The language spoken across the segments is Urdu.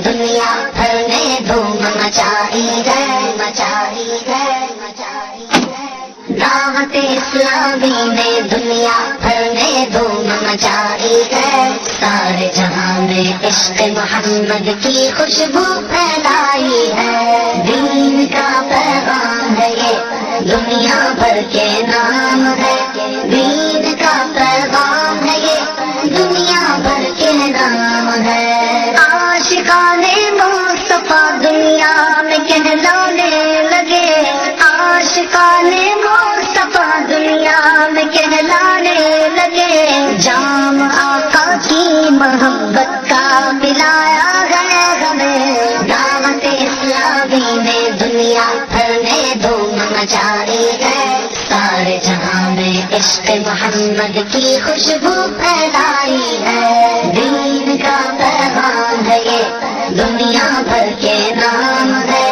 دنیا بھر میں دھوم مچائی ہے دعوت اسلامی نے دنیا بھر میں دھوم مچائی ہے سارے جہاں میں عشق محمد کی خوشبو پھیلائی ہے دین کا پیغام ہے یہ دنیا بھر کے نام ہے دین کا پیغام ہے یہ دنیا بھر کے نام ہے عاشقان مصطفیٰ دنیا میں کہلانے لگے عاشقان مصطفیٰ دنیا میں کہلانے لگے جام آقا کی محبت کا پلایا ہے ہمیں دعوت اسلامی نے دنیا بھر میں دھوم مچائی ہے سارے جہاں میں عشق محمد کی خوشبو پھیلائی ہے دین کا پیغام ہے یہ دنیا بھر کے نام ہے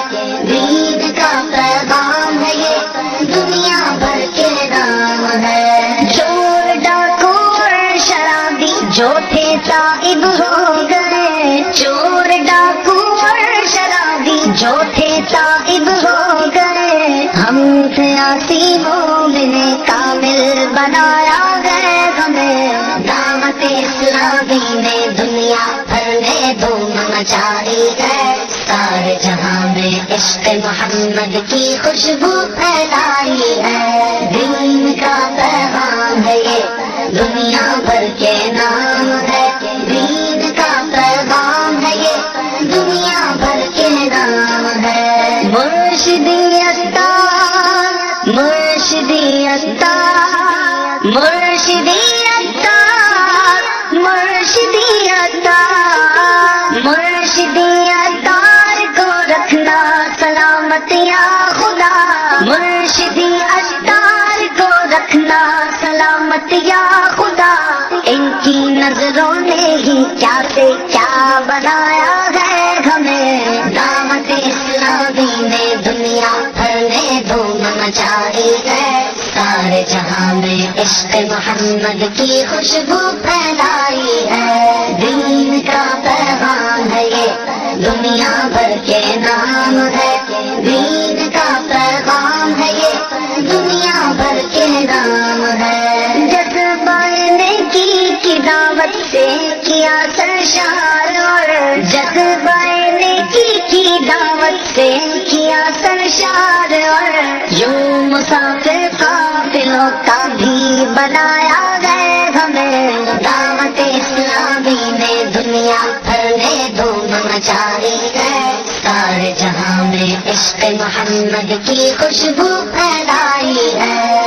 دین کا پیغام ہے یہ دنیا بھر کے نام ہے چور ڈاکو اور شرابی جو تھے تائب ہو گئے چور ڈاکو اور شرابی جو تھے تائب ہو گئے ہم سیاسی مومن کامل بنایا گئے ہمیں دعوت اسلامی نے دنیا بھر میں دھوم مچائی ہے سارے جہاں میں عشق محمد کی خوشبو پھیلائی ہے دین کا پیغام ہے یہ دنیا بھر کے نام ہے دین کا پیغام ہے یہ دنیا بھر کے نام ہے مرشدی اطہار مرشدی اطہار مرشدی اطہار مرشدی اطہار مرشدی اطہار کو رکھنا سلامت یا خدا مرشدی اطہار کو رکھنا سلامت یا خدا ان کی نظروں نے ہی کیا سے کیا بنایا ہے ہمیں دعوت اسلامی نے دنیا بھر میں دھوم مچائی ہے سارے جہاں میں عشق محمد کی خوشبو پھیلائی ہے دین کا پیغام ہے یہ دنیا بھر کے نام ہے دین کا پیغام ہے یہ دنیا بھر کے نام ہے جذبہ نیکی کی دعوت سے کیا سرشار اور جذبہ نیکی کی دعوت سے کیا سرشار اور یوں مسافر قافلوں کا بھی بنایا گئے ہمیں دعوت اسلامی نے دنیا بھر میں دھوم مچائی ہے سارے جہاں میں عشق محمد کی خوشبو پھیلائی ہے